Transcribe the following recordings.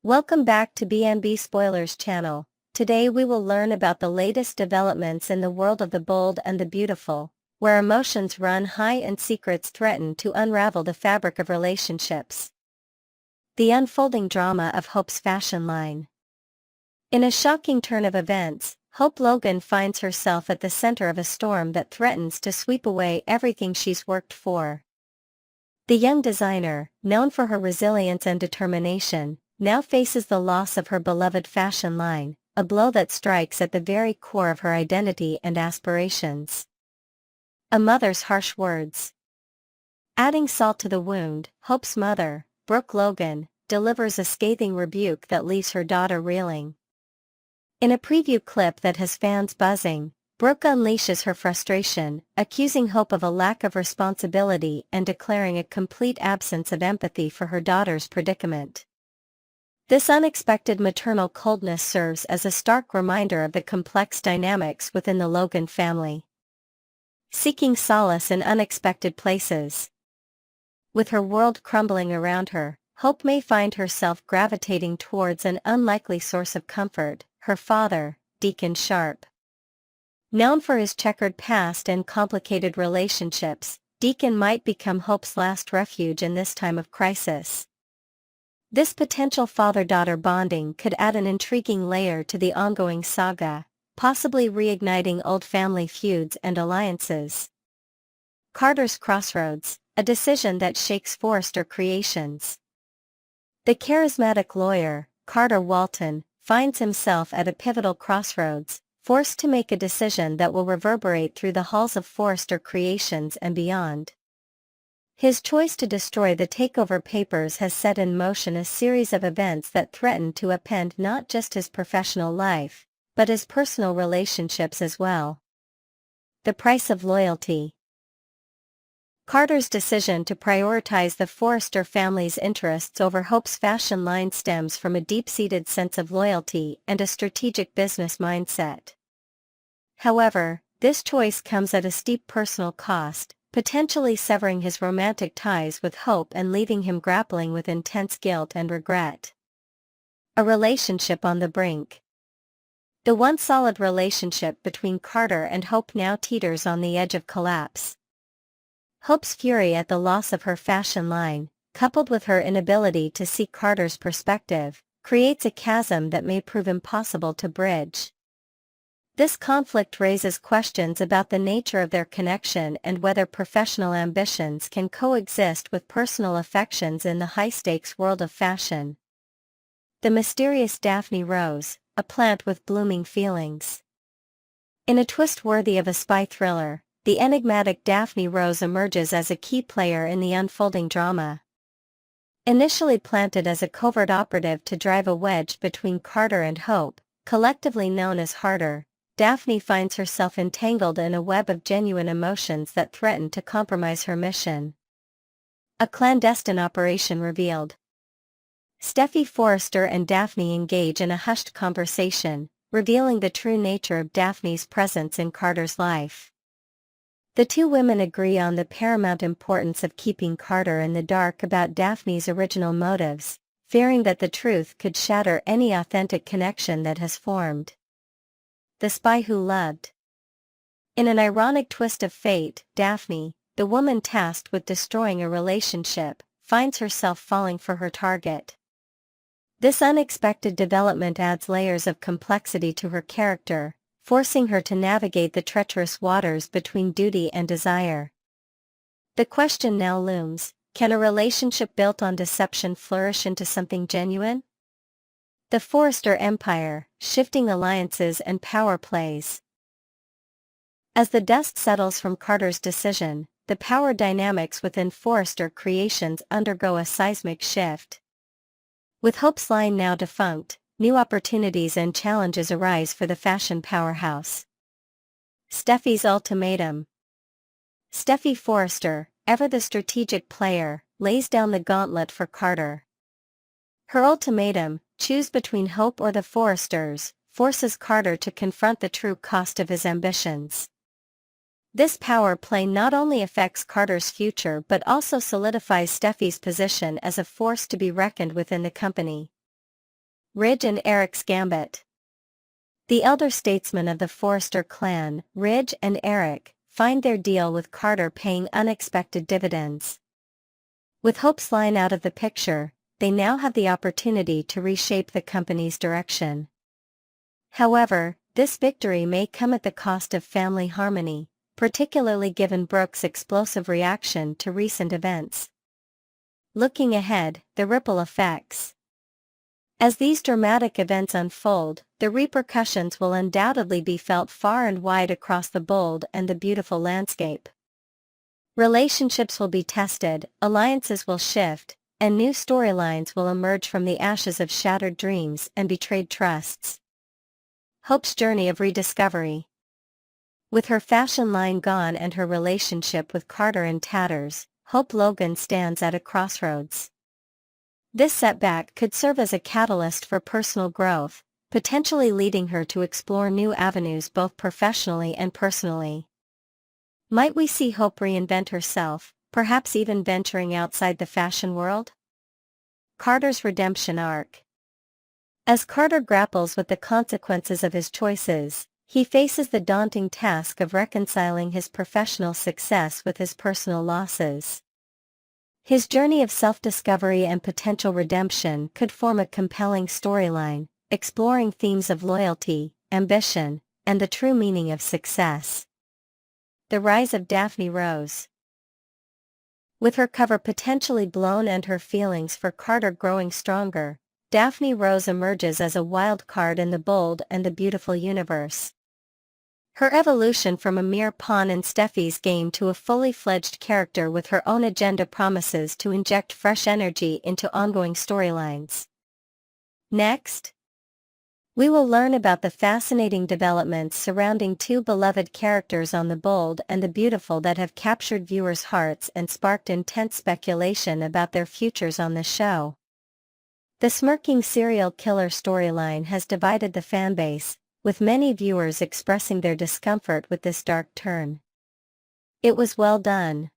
Welcome back to BNB Spoilers channel. Today we will learn about the latest developments in the world of the bold and the beautiful, where emotions run high and secrets threaten to unravel the fabric of relationships. The unfolding drama of Hope's fashion line. In a shocking turn of events, Hope Logan finds herself at the center of a storm that threatens to sweep away everything she's worked for. The young designer, known for her resilience and determination, now faces the loss of her beloved fashion line, a blow that strikes at the very core of her identity and aspirations. A mother's harsh words. Adding salt to the wound, Hope's mother, Brooke Logan, delivers a scathing rebuke that leaves her daughter reeling. In a preview clip that has fans buzzing, Brooke unleashes her frustration, accusing Hope of a lack of responsibility and declaring a complete absence of empathy for her daughter's predicament. This unexpected maternal coldness serves as a stark reminder of the complex dynamics within the Logan family. Seeking solace in unexpected places. With her world crumbling around her, Hope may find herself gravitating towards an unlikely source of comfort, her father, Deacon Sharp. Known for his checkered past and complicated relationships, Deacon might become Hope's last refuge in this time of crisis. This potential father-daughter bonding could add an intriguing layer to the ongoing saga, possibly reigniting old family feuds and alliances. Carter's Crossroads, a decision that shakes Forrester Creations. The charismatic lawyer, Carter Walton, finds himself at a pivotal crossroads, forced to make a decision that will reverberate through the halls of Forrester Creations and beyond. His choice to destroy the takeover papers has set in motion a series of events that threaten to upend not just his professional life, but his personal relationships as well. The price of loyalty. Carter's decision to prioritize the Forrester family's interests over Hope's fashion line stems from a deep-seated sense of loyalty and a strategic business mindset. However, this choice comes at a steep personal cost, potentially severing his romantic ties with Hope and leaving him grappling with intense guilt and regret. A relationship on the brink. The once solid relationship between Carter and Hope now teeters on the edge of collapse. Hope's fury at the loss of her fashion line, coupled with her inability to see Carter's perspective, creates a chasm that may prove impossible to bridge. This conflict raises questions about the nature of their connection and whether professional ambitions can coexist with personal affections in the high-stakes world of fashion. The mysterious Daphne Rose, a plant with blooming feelings. In a twist worthy of a spy thriller, the enigmatic Daphne Rose emerges as a key player in the unfolding drama. Initially planted as a covert operative to drive a wedge between Carter and Hope, collectively known as Harder, Daphne finds herself entangled in a web of genuine emotions that threaten to compromise her mission. A clandestine operation revealed. Steffi Forrester and Daphne engage in a hushed conversation, revealing the true nature of Daphne's presence in Carter's life. The two women agree on the paramount importance of keeping Carter in the dark about Daphne's original motives, fearing that the truth could shatter any authentic connection that has formed. The Spy Who Loved. In an ironic twist of fate, Daphne, the woman tasked with destroying a relationship, finds herself falling for her target. This unexpected development adds layers of complexity to her character, forcing her to navigate the treacherous waters between duty and desire. The question now looms, can a relationship built on deception flourish into something genuine? The Forrester Empire, shifting alliances and power plays. As the dust settles from Carter's decision, the power dynamics within Forrester Creations undergo a seismic shift. With Hope's line now defunct, new opportunities and challenges arise for the fashion powerhouse. Steffi's ultimatum. Steffi Forrester, ever the strategic player, lays down the gauntlet for Carter. Her ultimatum, choose between Hope or the Forresters, forces Carter to confront the true cost of his ambitions. This power play not only affects Carter's future but also solidifies Steffi's position as a force to be reckoned with in the company. Ridge and Eric's Gambit. The elder statesmen of the Forrester clan, Ridge and Eric, find their deal with Carter paying unexpected dividends. With Hope's line out of the picture, they now have the opportunity to reshape the company's direction. However, this victory may come at the cost of family harmony, particularly given Brooke's explosive reaction to recent events. Looking ahead, the ripple effects. As these dramatic events unfold, the repercussions will undoubtedly be felt far and wide across the bold and the beautiful landscape. Relationships will be tested, alliances will shift, and new storylines will emerge from the ashes of shattered dreams and betrayed trusts. Hope's journey of rediscovery. With her fashion line gone and her relationship with Carter in tatters, Hope Logan stands at a crossroads. This setback could serve as a catalyst for personal growth, potentially leading her to explore new avenues both professionally and personally. Might we see Hope reinvent herself, perhaps even venturing outside the fashion world? Carter's redemption arc. As Carter grapples with the consequences of his choices, he faces the daunting task of reconciling his professional success with his personal losses. His journey of self-discovery and potential redemption could form a compelling storyline, exploring themes of loyalty, ambition, and the true meaning of success. The rise of Daphne Rose. With her cover potentially blown and her feelings for Carter growing stronger, Daphne Rose emerges as a wild card in the bold and the beautiful universe. Her evolution from a mere pawn in Steffi's game to a fully fledged character with her own agenda promises to inject fresh energy into ongoing storylines. Next, we will learn about the fascinating developments surrounding two beloved characters on the bold and the beautiful that have captured viewers' hearts and sparked intense speculation about their futures on the show. The smirking serial killer storyline has divided the fanbase, with many viewers expressing their discomfort with this dark turn. It was well done.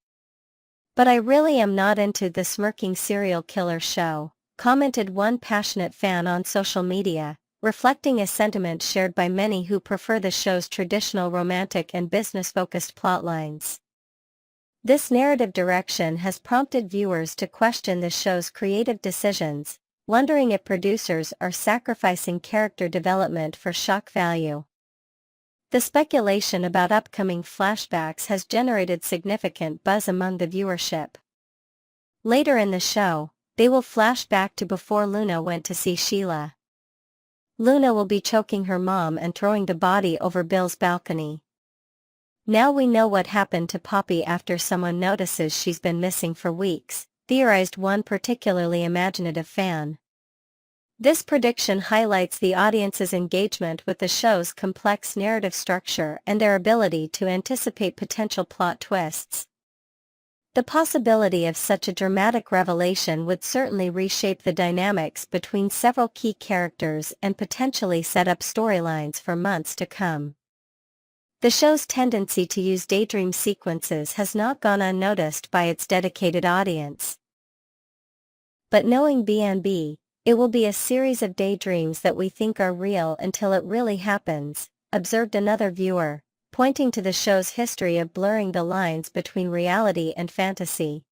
But I really am not into the smirking serial killer show, commented one passionate fan on social media, reflecting a sentiment shared by many who prefer the show's traditional romantic and business-focused plotlines. This narrative direction has prompted viewers to question the show's creative decisions, wondering if producers are sacrificing character development for shock value. The speculation about upcoming flashbacks has generated significant buzz among the viewership. Later in the show, they will flash back to before Luna went to see Sheila. Luna will be choking her mom and throwing the body over Bill's balcony. Now we know what happened to Poppy after someone notices she's been missing for weeks, theorized one particularly imaginative fan. This prediction highlights the audience's engagement with the show's complex narrative structure and their ability to anticipate potential plot twists. The possibility of such a dramatic revelation would certainly reshape the dynamics between several key characters and potentially set up storylines for months to come. The show's tendency to use daydream sequences has not gone unnoticed by its dedicated audience. But knowing B&B, it will be a series of daydreams that we think are real until it really happens, observed another viewer, pointing to the show's history of blurring the lines between reality and fantasy.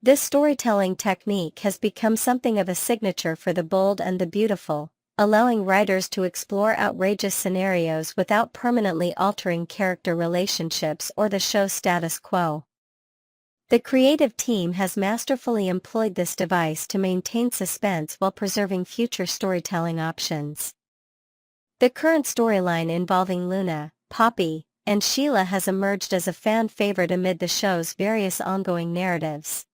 This storytelling technique has become something of a signature for the bold and the beautiful, allowing writers to explore outrageous scenarios without permanently altering character relationships or the show's status quo. The creative team has masterfully employed this device to maintain suspense while preserving future storytelling options. The current storyline involving Luna, Poppy, and Sheila has emerged as a fan favorite amid the show's various ongoing narratives.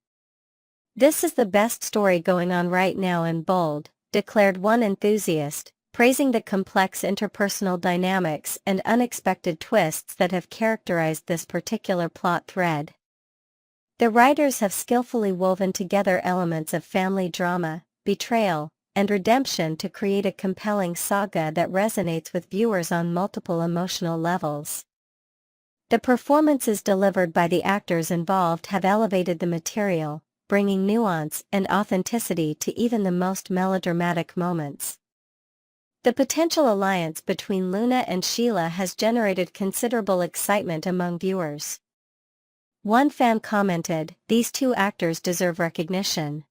"This is the best story going on right now in bold," declared one enthusiast, praising the complex interpersonal dynamics and unexpected twists that have characterized this particular plot thread. The writers have skillfully woven together elements of family drama, betrayal, and redemption to create a compelling saga that resonates with viewers on multiple emotional levels. The performances delivered by the actors involved have elevated the material, bringing nuance and authenticity to even the most melodramatic moments. The potential alliance between Luna and Sheila has generated considerable excitement among viewers. One fan commented, "These two actors deserve recognition.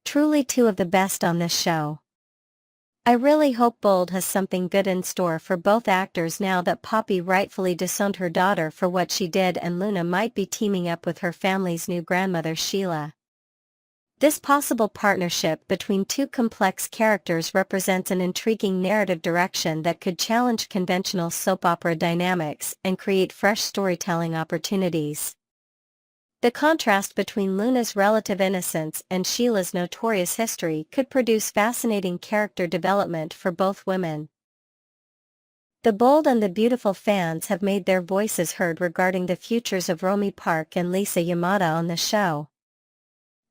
Truly two of the best on this show. I really hope Bold has something good in store for both actors now that Poppy rightfully disowned her daughter for what she did and Luna might be teaming up with her family's new grandmother Sheila." This possible partnership between two complex characters represents an intriguing narrative direction that could challenge conventional soap opera dynamics and create fresh storytelling opportunities. The contrast between Luna's relative innocence and Sheila's notorious history could produce fascinating character development for both women. The Bold and the Beautiful fans have made their voices heard regarding the futures of Romy Park and Lisa Yamada on the show.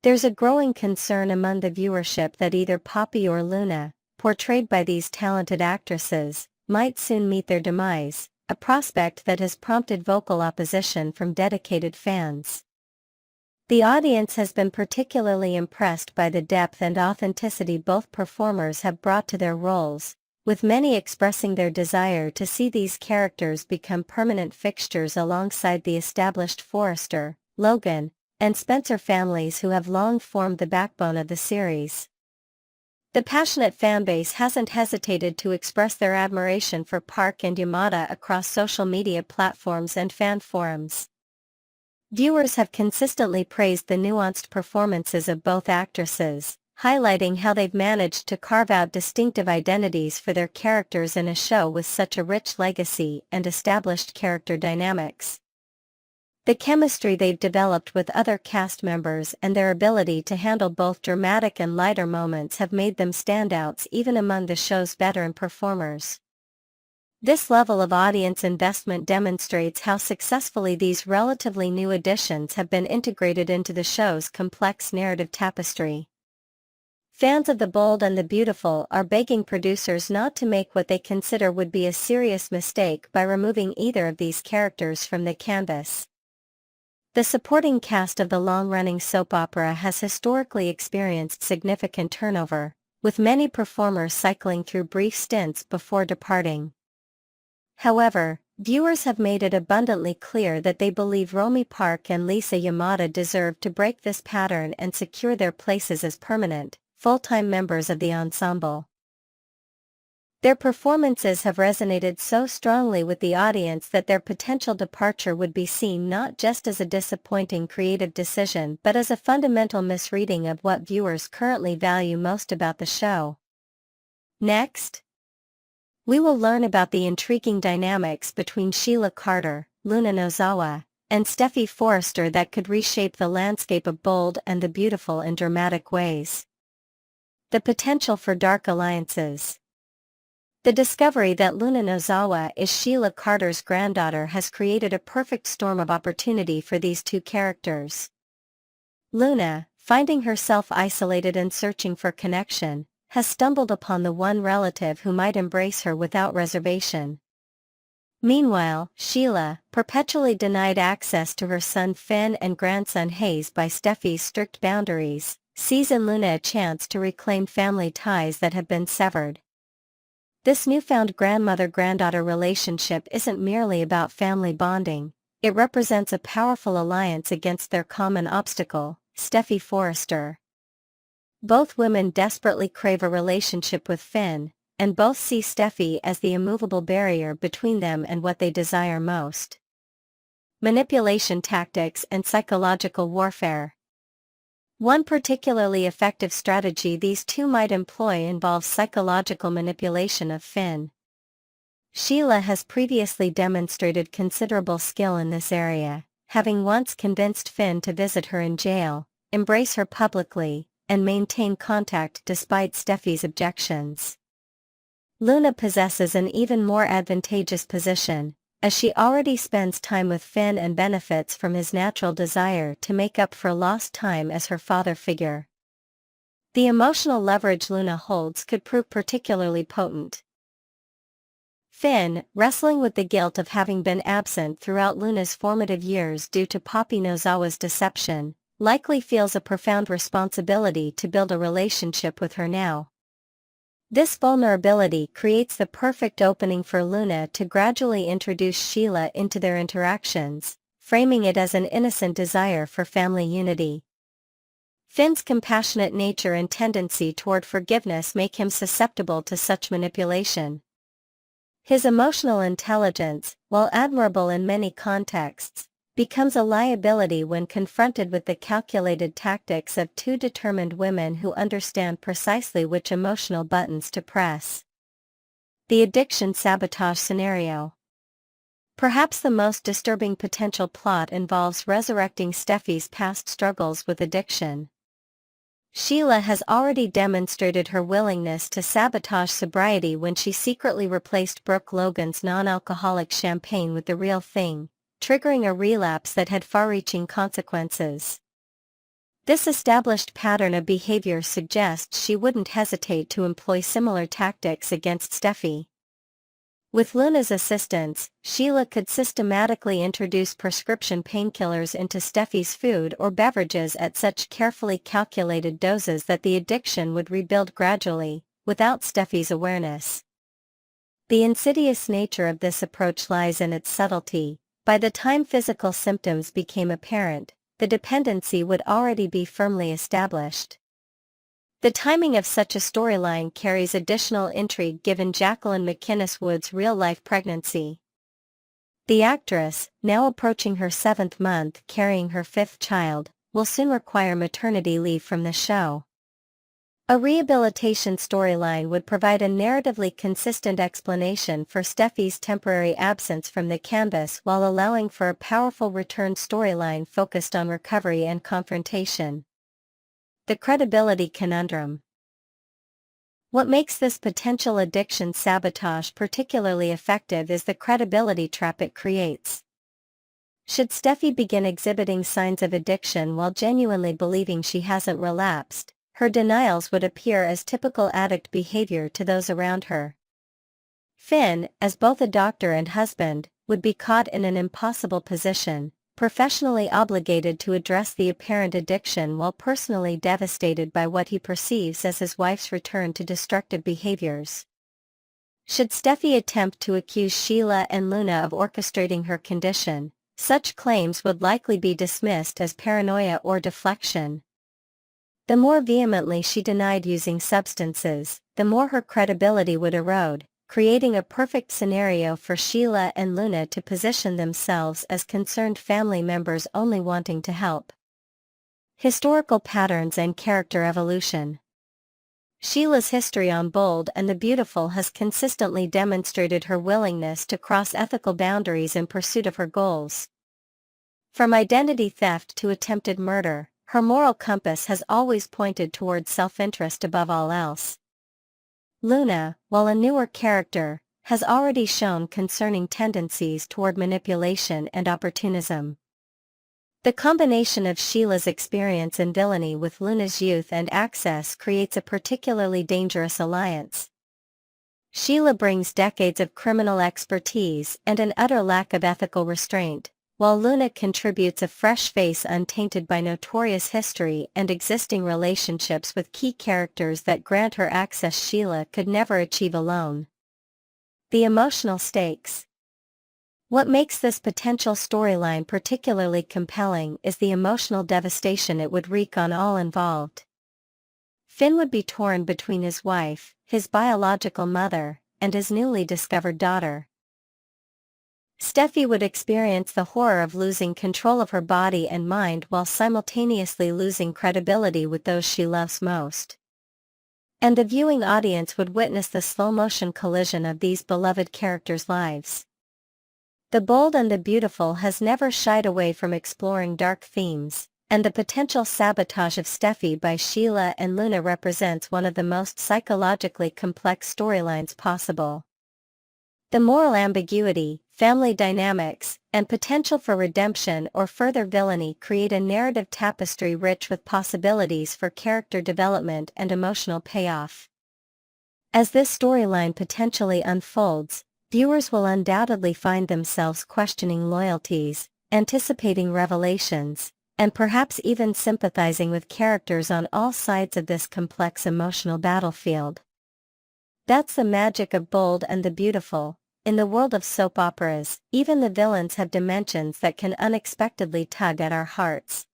There's a growing concern among the viewership that either Poppy or Luna, portrayed by these talented actresses, might soon meet their demise, a prospect that has prompted vocal opposition from dedicated fans. The audience has been particularly impressed by the depth and authenticity both performers have brought to their roles, with many expressing their desire to see these characters become permanent fixtures alongside the established Forrester, Logan, and Spencer families who have long formed the backbone of the series. The passionate fanbase hasn't hesitated to express their admiration for Park and Yamada across social media platforms and fan forums. Viewers have consistently praised the nuanced performances of both actresses, highlighting how they've managed to carve out distinctive identities for their characters in a show with such a rich legacy and established character dynamics. The chemistry they've developed with other cast members and their ability to handle both dramatic and lighter moments have made them standouts even among the show's veteran performers. This level of audience investment demonstrates how successfully these relatively new additions have been integrated into the show's complex narrative tapestry. Fans of The Bold and the Beautiful are begging producers not to make what they consider would be a serious mistake by removing either of these characters from the canvas. The supporting cast of the long-running soap opera has historically experienced significant turnover, with many performers cycling through brief stints before departing. However, viewers have made it abundantly clear that they believe Romy Park and Lisa Yamada deserve to break this pattern and secure their places as permanent, full-time members of the ensemble. Their performances have resonated so strongly with the audience that their potential departure would be seen not just as a disappointing creative decision but as a fundamental misreading of what viewers currently value most about the show. Next, we will learn about the intriguing dynamics between Sheila Carter, Luna Nozawa, and Steffi Forrester that could reshape the landscape of Bold and the Beautiful in dramatic ways. The potential for dark alliances. The discovery that Luna Nozawa is Sheila Carter's granddaughter has created a perfect storm of opportunity for these two characters. Luna, finding herself isolated and searching for connection, has stumbled upon the one relative who might embrace her without reservation. Meanwhile, Sheila, perpetually denied access to her son Finn and grandson Hayes by Steffi's strict boundaries, sees in Luna a chance to reclaim family ties that have been severed. This newfound grandmother-granddaughter relationship isn't merely about family bonding, it represents a powerful alliance against their common obstacle, Steffi Forrester. Both women desperately crave a relationship with Finn, and both see Steffi as the immovable barrier between them and what they desire most. Manipulation tactics and psychological warfare. One particularly effective strategy these two might employ involves psychological manipulation of Finn. Sheila has previously demonstrated considerable skill in this area, having once convinced Finn to visit her in jail, embrace her publicly, and maintain contact despite Steffi's objections. Luna possesses an even more advantageous position, as she already spends time with Finn and benefits from his natural desire to make up for lost time as her father figure. The emotional leverage Luna holds could prove particularly potent. Finn, wrestling with the guilt of having been absent throughout Luna's formative years due to Poppy Nozawa's deception, likely feels a profound responsibility to build a relationship with her now. This vulnerability creates the perfect opening for Luna to gradually introduce Sheila into their interactions, framing it as an innocent desire for family unity. Finn's compassionate nature and tendency toward forgiveness make him susceptible to such manipulation. His emotional intelligence, while admirable in many contexts, becomes a liability when confronted with the calculated tactics of two determined women who understand precisely which emotional buttons to press. The addiction sabotage scenario. Perhaps the most disturbing potential plot involves resurrecting Steffi's past struggles with addiction. Sheila has already demonstrated her willingness to sabotage sobriety when she secretly replaced Brooke Logan's non-alcoholic champagne with the real thing, triggering a relapse that had far-reaching consequences. This established pattern of behavior suggests she wouldn't hesitate to employ similar tactics against Steffi. With Luna's assistance, Sheila could systematically introduce prescription painkillers into Steffi's food or beverages at such carefully calculated doses that the addiction would rebuild gradually, without Steffi's awareness. The insidious nature of this approach lies in its subtlety. By the time physical symptoms became apparent, the dependency would already be firmly established. The timing of such a storyline carries additional intrigue given Jacqueline MacInnes Wood's real-life pregnancy. The actress, now approaching her 7th month carrying her 5th child, will soon require maternity leave from the show. A rehabilitation storyline would provide a narratively consistent explanation for Steffi's temporary absence from the canvas while allowing for a powerful return storyline focused on recovery and confrontation. The credibility conundrum. What makes this potential addiction sabotage particularly effective is the credibility trap it creates. Should Steffi begin exhibiting signs of addiction while genuinely believing she hasn't relapsed, her denials would appear as typical addict behavior to those around her. Finn, as both a doctor and husband, would be caught in an impossible position, professionally obligated to address the apparent addiction while personally devastated by what he perceives as his wife's return to destructive behaviors. Should Steffi attempt to accuse Sheila and Luna of orchestrating her condition, such claims would likely be dismissed as paranoia or deflection. The more vehemently she denied using substances, the more her credibility would erode, creating a perfect scenario for Sheila and Luna to position themselves as concerned family members only wanting to help. Historical patterns and character evolution. Sheila's history on Bold and the Beautiful has consistently demonstrated her willingness to cross ethical boundaries in pursuit of her goals. From identity theft to attempted murder, her moral compass has always pointed towards self-interest above all else. Luna, while a newer character, has already shown concerning tendencies toward manipulation and opportunism. The combination of Sheila's experience and villainy with Luna's youth and access creates a particularly dangerous alliance. Sheila brings decades of criminal expertise and an utter lack of ethical restraint, while Luna contributes a fresh face untainted by notorious history and existing relationships with key characters that grant her access Sheila could never achieve alone. The emotional stakes. What makes this potential storyline particularly compelling is the emotional devastation it would wreak on all involved. Finn would be torn between his wife, his biological mother, and his newly discovered daughter. Steffi would experience the horror of losing control of her body and mind while simultaneously losing credibility with those she loves most. And the viewing audience would witness the slow-motion collision of these beloved characters' lives. The Bold and the Beautiful has never shied away from exploring dark themes, and the potential sabotage of Steffi by Sheila and Luna represents one of the most psychologically complex storylines possible. The moral ambiguity, family dynamics, and potential for redemption or further villainy create a narrative tapestry rich with possibilities for character development and emotional payoff. As this storyline potentially unfolds, viewers will undoubtedly find themselves questioning loyalties, anticipating revelations, and perhaps even sympathizing with characters on all sides of this complex emotional battlefield. That's the magic of Bold and the Beautiful. In the world of soap operas, even the villains have dimensions that can unexpectedly tug at our hearts.